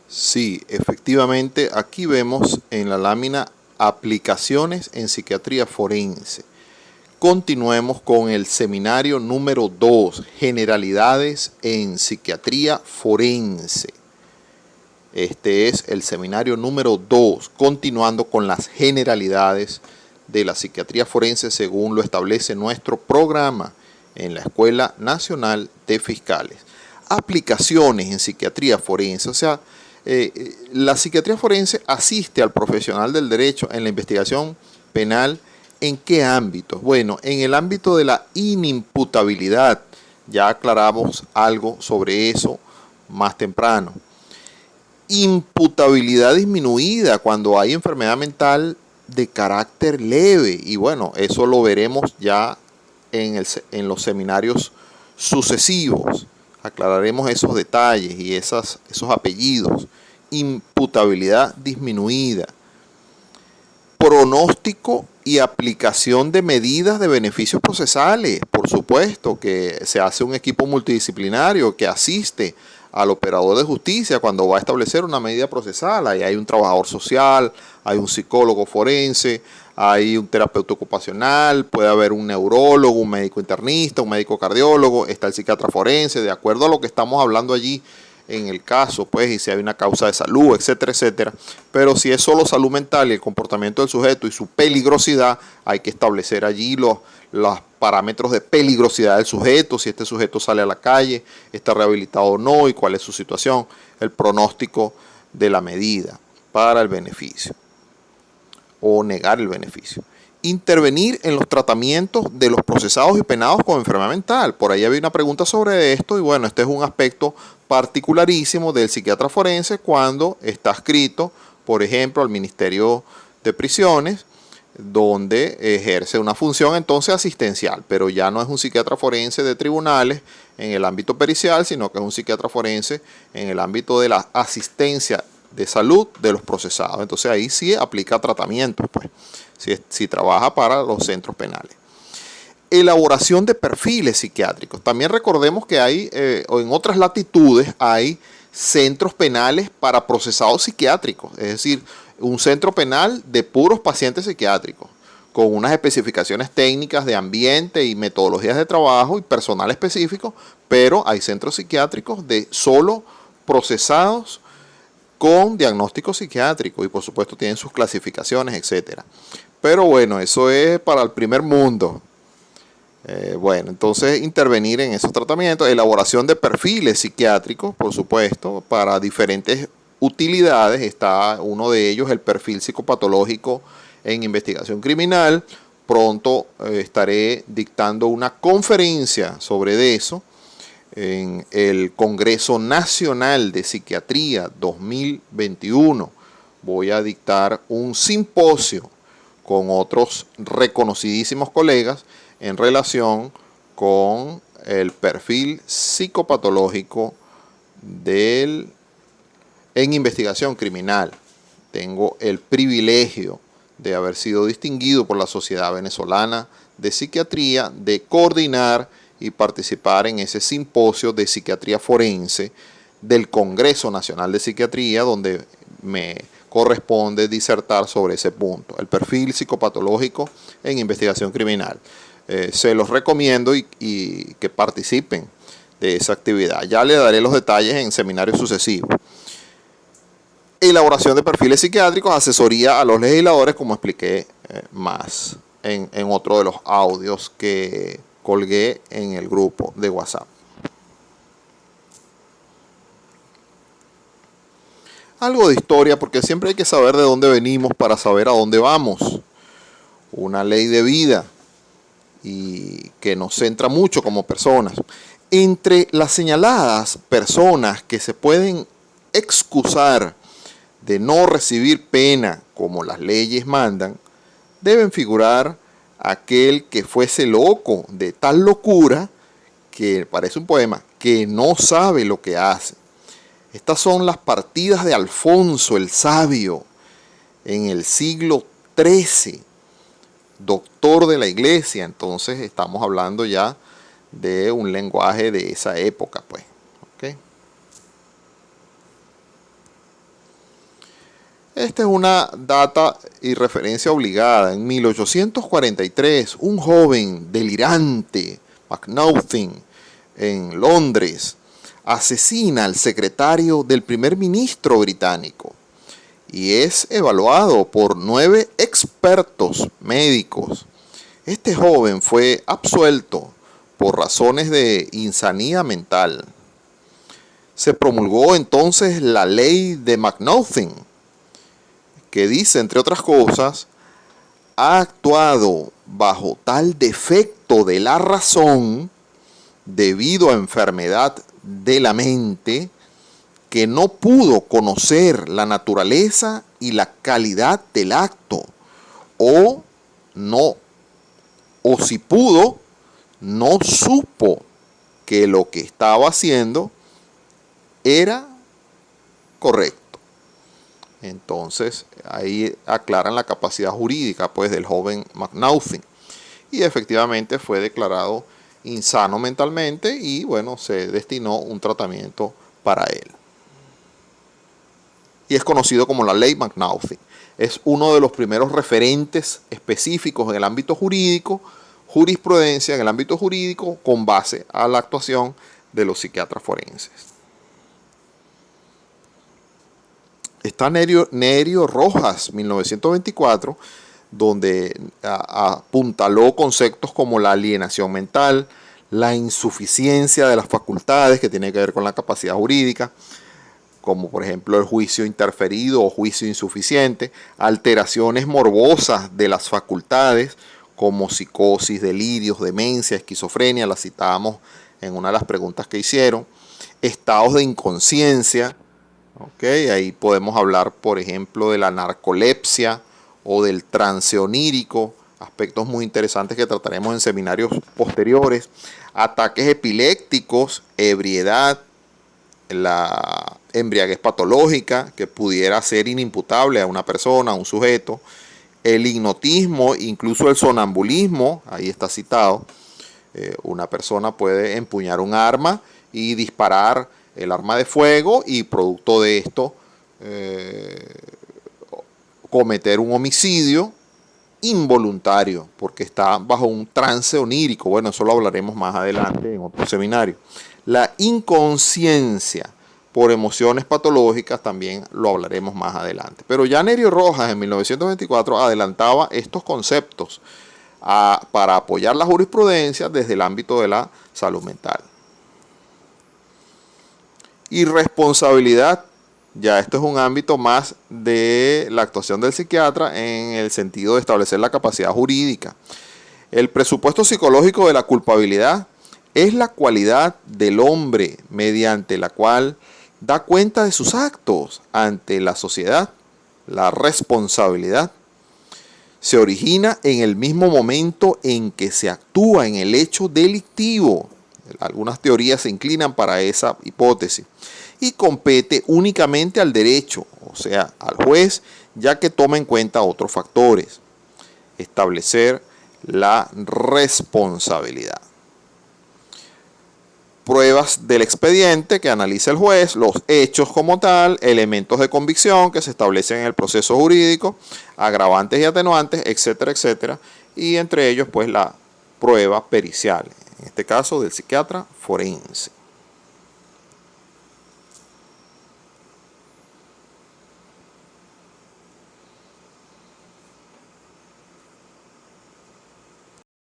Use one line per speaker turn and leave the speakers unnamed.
Sí, efectivamente, aquí vemos en la lámina aplicaciones en psiquiatría forense. Continuemos con el seminario número 2, generalidades en psiquiatría forense. Este es el seminario número 2, continuando con las generalidades de la psiquiatría forense según lo establece nuestro programa en la Escuela Nacional de Fiscales. Aplicaciones en psiquiatría forense, o sea, la psiquiatría forense asiste al profesional del derecho en la investigación penal. ¿En qué ámbitos? Bueno, en el ámbito de la inimputabilidad. Ya aclaramos algo sobre eso más temprano. Imputabilidad disminuida cuando hay enfermedad mental de carácter leve. Y bueno, eso lo veremos ya en los seminarios sucesivos. Aclararemos esos detalles y esos apellidos. Imputabilidad disminuida. Pronóstico y aplicación de medidas de beneficios procesales. Por supuesto que se hace un equipo multidisciplinario que asiste al operador de justicia cuando va a establecer una medida procesal. Ahí hay un trabajador social, hay un psicólogo forense, hay un terapeuta ocupacional, puede haber un neurólogo, un médico internista, un médico cardiólogo, está el psiquiatra forense, de acuerdo a lo que estamos hablando allí en el caso, pues, y si hay una causa de salud, etcétera, etcétera. Pero si es solo salud mental y el comportamiento del sujeto y su peligrosidad, hay que establecer allí los parámetros de peligrosidad del sujeto, si este sujeto sale a la calle, está rehabilitado o no y cuál es su situación, el pronóstico de la medida para el beneficio o negar el beneficio. Intervenir en los tratamientos de los procesados y penados con enfermedad mental. Por ahí había una pregunta sobre esto y bueno, este es un aspecto particularísimo del psiquiatra forense cuando está adscrito, por ejemplo, al Ministerio de Prisiones, donde ejerce una función entonces asistencial, pero ya no es un psiquiatra forense de tribunales en el ámbito pericial, sino que es un psiquiatra forense en el ámbito de la asistencia de salud de los procesados. Entonces ahí sí aplica tratamientos, pues, si trabaja para los centros penales. Elaboración de perfiles psiquiátricos. También recordemos que hay, o en otras latitudes, hay centros penales para procesados psiquiátricos, es decir, un centro penal de puros pacientes psiquiátricos, con unas especificaciones técnicas de ambiente y metodologías de trabajo y personal específico, pero hay centros psiquiátricos de solo procesados con diagnóstico psiquiátrico y por supuesto tienen sus clasificaciones, etcétera. Pero bueno, eso es para el primer mundo. Bueno, entonces intervenir en esos tratamientos, elaboración de perfiles psiquiátricos, por supuesto, para diferentes utilidades. Está uno de ellos, el perfil psicopatológico en investigación criminal. Pronto estaré dictando una conferencia sobre eso en el Congreso Nacional de Psiquiatría 2021. Voy a dictar un simposio con otros reconocidísimos colegas en relación con el perfil psicopatológico en investigación criminal. Tengo el privilegio de haber sido distinguido por la Sociedad Venezolana de Psiquiatría de coordinar y participar en ese simposio de psiquiatría forense del Congreso Nacional de Psiquiatría, donde me corresponde disertar sobre ese punto, el perfil psicopatológico en investigación criminal. Se los recomiendo y que participen de esa actividad. Ya le daré los detalles en seminarios sucesivos. Elaboración de perfiles psiquiátricos, asesoría a los legisladores, como expliqué más en otro de los audios que colgué en el grupo de WhatsApp. Algo de historia, porque siempre hay que saber de dónde venimos para saber a dónde vamos. Una ley de vida y que nos centra mucho como personas. Entre las señaladas personas que se pueden excusar de no recibir pena como las leyes mandan, deben figurar aquel que fuese loco de tal locura que parece un poema, que no sabe lo que hace. Estas son las partidas de Alfonso el Sabio en el siglo XIII, doctor de la iglesia. Entonces estamos hablando ya de un lenguaje de esa época, pues. ¿Okay? Esta es una data y referencia obligada. En 1843, un joven delirante, Macnaghten, en Londres, asesina al secretario del primer ministro británico y es evaluado por 9 expertos médicos. Este joven fue absuelto por razones de insanía mental. Se promulgó entonces la ley de Macnaghten, que dice, entre otras cosas, ha actuado bajo tal defecto de la razón debido a enfermedad de la mente que no pudo conocer la naturaleza y la calidad del acto, o si pudo, no supo que lo que estaba haciendo era correcto. Entonces ahí aclaran la capacidad jurídica pues del joven Macnaghten, y efectivamente fue declarado insano mentalmente y bueno, se destinó un tratamiento para él. Y es conocido como la ley Macnaghten. Es uno de los primeros referentes específicos en el ámbito jurídico, jurisprudencia en el ámbito jurídico con base a la actuación de los psiquiatras forenses. Está Nerio Rojas, 1924, donde apuntaló conceptos como la alienación mental, la insuficiencia de las facultades, que tiene que ver con la capacidad jurídica, como por ejemplo el juicio interferido o juicio insuficiente, alteraciones morbosas de las facultades, como psicosis, delirios, demencia, esquizofrenia, la citábamos en una de las preguntas que hicieron, estados de inconsciencia. Okay, ahí podemos hablar, por ejemplo, de la narcolepsia o del trance onírico, aspectos muy interesantes que trataremos en seminarios posteriores. Ataques epilépticos, ebriedad, la embriaguez patológica, que pudiera ser inimputable a una persona, a un sujeto, el hipnotismo, incluso el sonambulismo, ahí está citado. Una persona puede empuñar un arma y disparar el arma de fuego y producto de esto cometer un homicidio involuntario porque está bajo un trance onírico. Bueno, eso lo hablaremos más adelante en otro seminario. La inconsciencia por emociones patológicas también lo hablaremos más adelante. Pero ya Nerio Rojas en 1924 adelantaba estos conceptos para apoyar la jurisprudencia desde el ámbito de la salud mental. Irresponsabilidad, ya esto es un ámbito más de la actuación del psiquiatra en el sentido de establecer la capacidad jurídica. El presupuesto psicológico de la culpabilidad es la cualidad del hombre mediante la cual da cuenta de sus actos ante la sociedad. La responsabilidad se origina en el mismo momento en que se actúa en el hecho delictivo. Algunas teorías se inclinan para esa hipótesis y compete únicamente al derecho, o sea, al juez, ya que toma en cuenta otros factores. Establecer la responsabilidad. Pruebas del expediente que analiza el juez, los hechos como tal, elementos de convicción que se establecen en el proceso jurídico, agravantes y atenuantes, etcétera, etcétera, y entre ellos pues la prueba pericial, en este caso del psiquiatra forense.